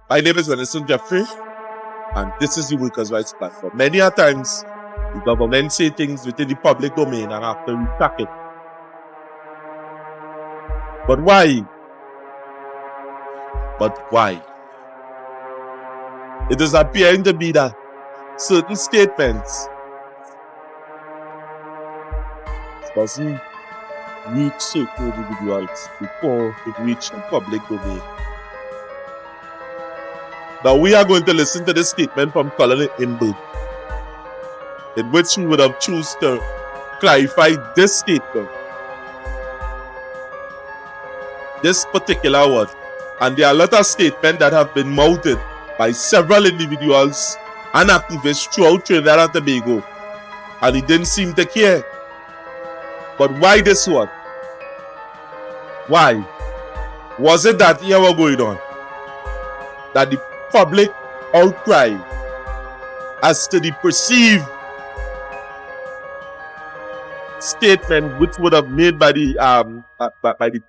My name is Venison Jeffrey, and this is the Workers' Rights Platform. Many a times, the government say things within the public domain and have to retract it. But why? It is appearing to be that certain statements doesn't reach certain individuals before it reaches the public domain. Now we are going to listen to this statement from Colm Imbert, in which he would have chosen to clarify this statement, this particular one. And there are a lot of statements that have been mounted by several individuals and activists throughout Trinidad and Tobago, and he didn't seem to care. But why this one? Why? Was it that here were going on? That the public outcry as to the perceived statement which would have made by the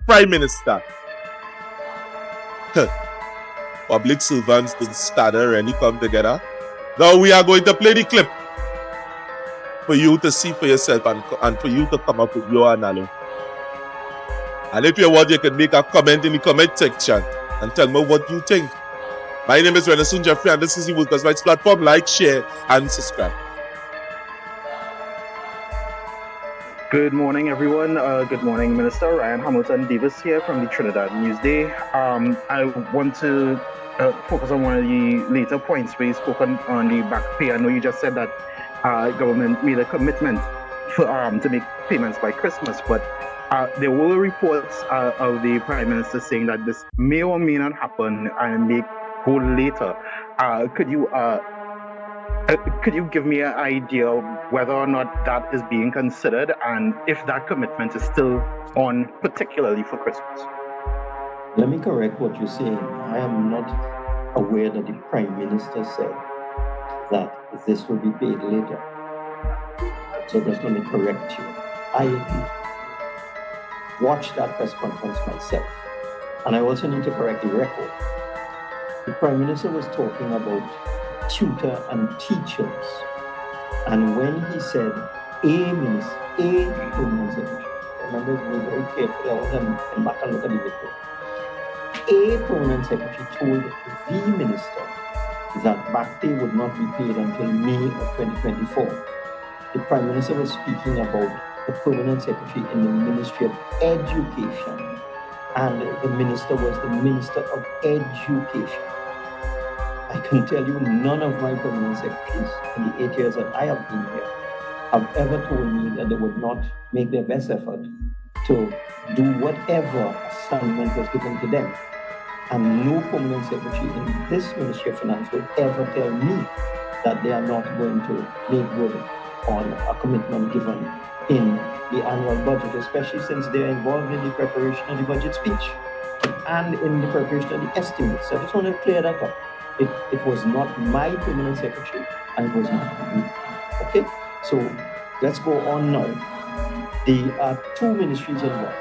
Prime Minister. Public servants didn't stutter and come together. Now we are going to play the clip for you to see for yourself and for you to come up with your analysis. And if you want, you can make a comment in the comment section and tell me what you think. My name is Venison Jeffrey, and this is the Workers' Rights Platform. Like, share, and subscribe. Good morning, everyone. Good morning, Minister. Ryan Hamilton Davis here from the Trinidad Newsday. I want to focus on one of the later points where you spoke on the back pay. I know you just said that government made a commitment to make payments by Christmas, but there were reports of the Prime Minister saying that this may or may not happen and may go later. Could you give me an idea of whether or not that is being considered and if that commitment is still on, particularly for Christmas? Let me correct what you're saying. I am not aware that the Prime Minister said that this will be paid later. So just let me correct you. I watched that press conference myself, and I also need to correct the record. The Prime Minister was talking about tutor and teachers, and when he said a permanent secretary, remember it was very careful. I want to come back and look at the video. A permanent secretary told the minister that back pay would not be paid until May of 2024. The Prime Minister was speaking about the permanent secretary in the Ministry of Education, and the minister was the Minister of Education. I can tell you none of my permanent secretaries in the 8 years that I have been here have ever told me that they would not make their best effort to do whatever assignment was given to them. And no permanent secretary in this Ministry of Finance will ever tell me that they are not going to make good on a commitment given in the annual budget, especially since they are involved in the preparation of the budget speech and in the preparation of the estimates. So I just want to clear that up. It was not my permanent secretary, and it was not me. Okay, so let's go on now. There are two ministries involved.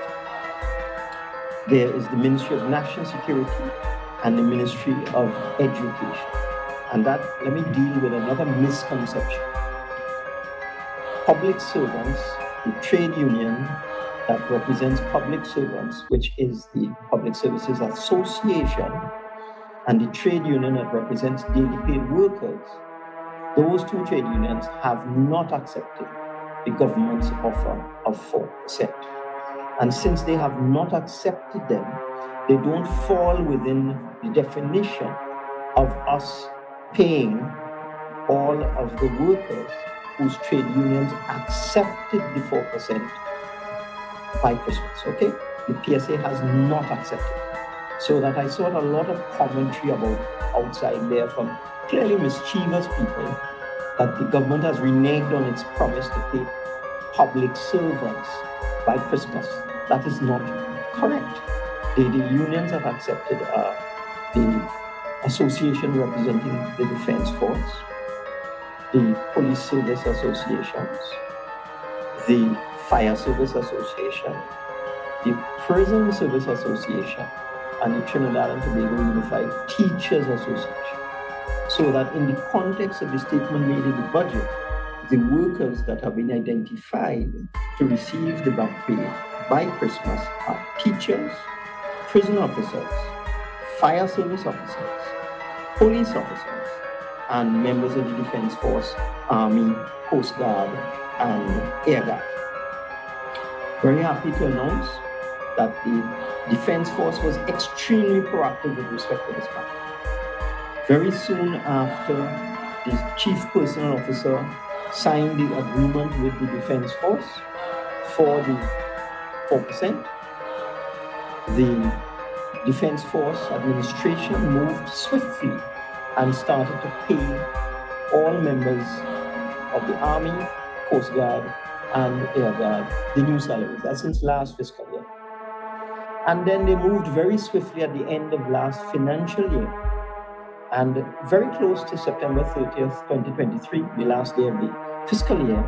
There is the Ministry of National Security and the Ministry of Education. And that, let me deal with another misconception. Public servants, the trade union that represents public servants, which is the Public Services Association, and the trade union that represents daily paid workers, those two trade unions have not accepted the government's offer of 4%. And since they have not accepted them, they don't fall within the definition of us paying all of the workers whose trade unions accepted the 4% by Christmas, okay? The PSA has not accepted. So that I saw a lot of commentary about outside there from clearly mischievous people that the government has reneged on its promise to pay public servants by Christmas. That is not correct. The unions have accepted the association representing the Defense Force, the Police Service Associations, the Fire Service Association, the Prison Service Association, and the Trinidad and Tobago Unified Teachers Association. So that in the context of the statement made in the budget, the workers that have been identified to receive the back pay by Christmas are teachers, prison officers, fire service officers, police officers, and members of the Defense Force, Army, Coast Guard, and Air Guard. Very happy to announce that the Defense Force was extremely proactive with respect to this matter. Very soon after the Chief Personnel Officer signed the agreement with the Defense Force for the 4%, the Defense Force administration moved swiftly and started to pay all members of the Army, Coast Guard, and Air Guard the new salaries. That's since last fiscal year. And then they moved very swiftly at the end of last financial year. And very close to September 30th, 2023, the last day of the fiscal year,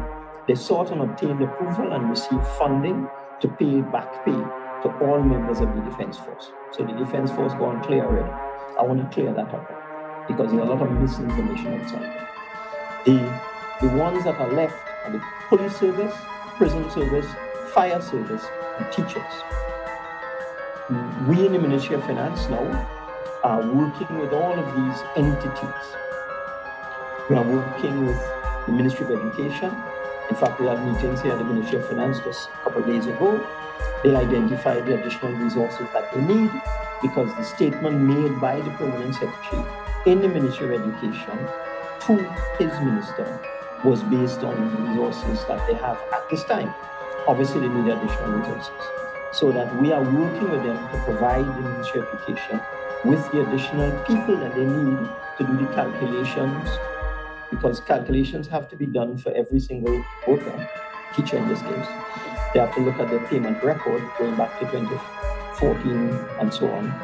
they sought and obtained approval and received funding to pay back pay to all members of the Defense Force. So the Defense Force gone clear already. I want to clear that up because there's a lot of misinformation outside. The ones that are left are the police service, prison service, fire service, and teachers. We in the Ministry of Finance now are working with all of these entities. We are working with the Ministry of Education. In fact, we had meetings here at the Ministry of Finance just a couple of days ago. They identified the additional resources that they need because the statement made by the Permanent Secretary in the Ministry of Education to his minister was based on the resources that they have at this time. Obviously, they need additional resources. So that we are working with them to provide the Ministry of Education with the additional people that they need to do the calculations, because calculations have to be done for every single worker, teacher in this case. They have to look at their payment record going back to 2014 and so on,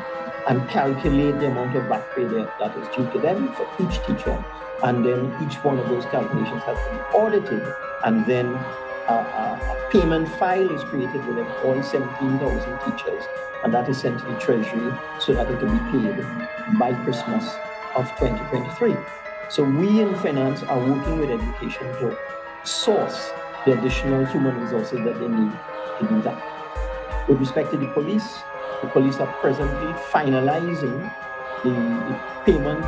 and calculate the amount of back pay that is due to them for each teacher. And then each one of those calculations has to be audited, and then a payment file is created with all 17,000 teachers, and that is sent to the Treasury so that it can be paid by Christmas of 2023. So we in finance are working with education to source the additional human resources that they need to do that. With respect to the police are presently finalizing the payment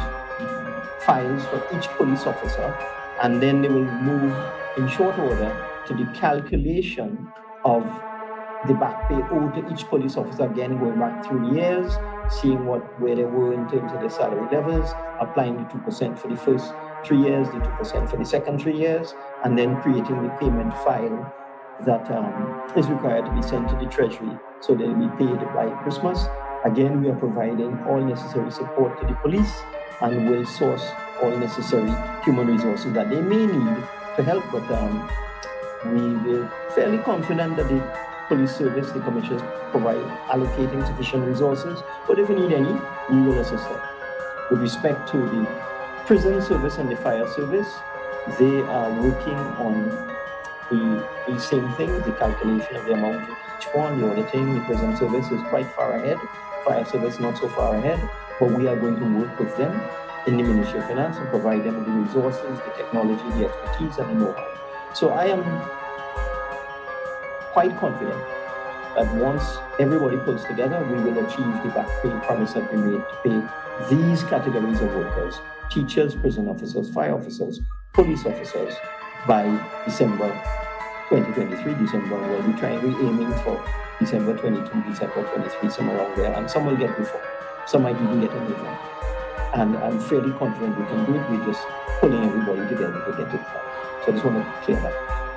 files for each police officer, and then they will move in short order to the calculation of the back pay owed to each police officer, again going back through the years, seeing where they were in terms of their salary levels, applying the 2% for the first 3 years, the 2% for the second 3 years, and then creating the payment file that is required to be sent to the Treasury so they'll be paid by Christmas. Again, we are providing all necessary support to the police and will source all necessary human resources that they may need to help, but we were fairly confident that the police service, the commissioners provide allocating sufficient resources, but if we need any, we will assist them. With respect to the prison service and the fire service, they are working on the same thing, the calculation of the amount of each one, the auditing. The prison service is quite far ahead, fire service not so far ahead, but we are going to work with them in the Ministry of Finance and provide them with the resources, the technology, the expertise, and the know-how. So I am quite confident that once everybody pulls together, we will achieve the back pay promise that we made to pay these categories of workers, teachers, prison officers, fire officers, police officers, by December 2023, we'll be aiming for December 22, December 23, somewhere around there, and some will get before, some might even get in before. And I'm fairly confident we can do it. We're just pulling everybody together to get it done. So I just want to clear that.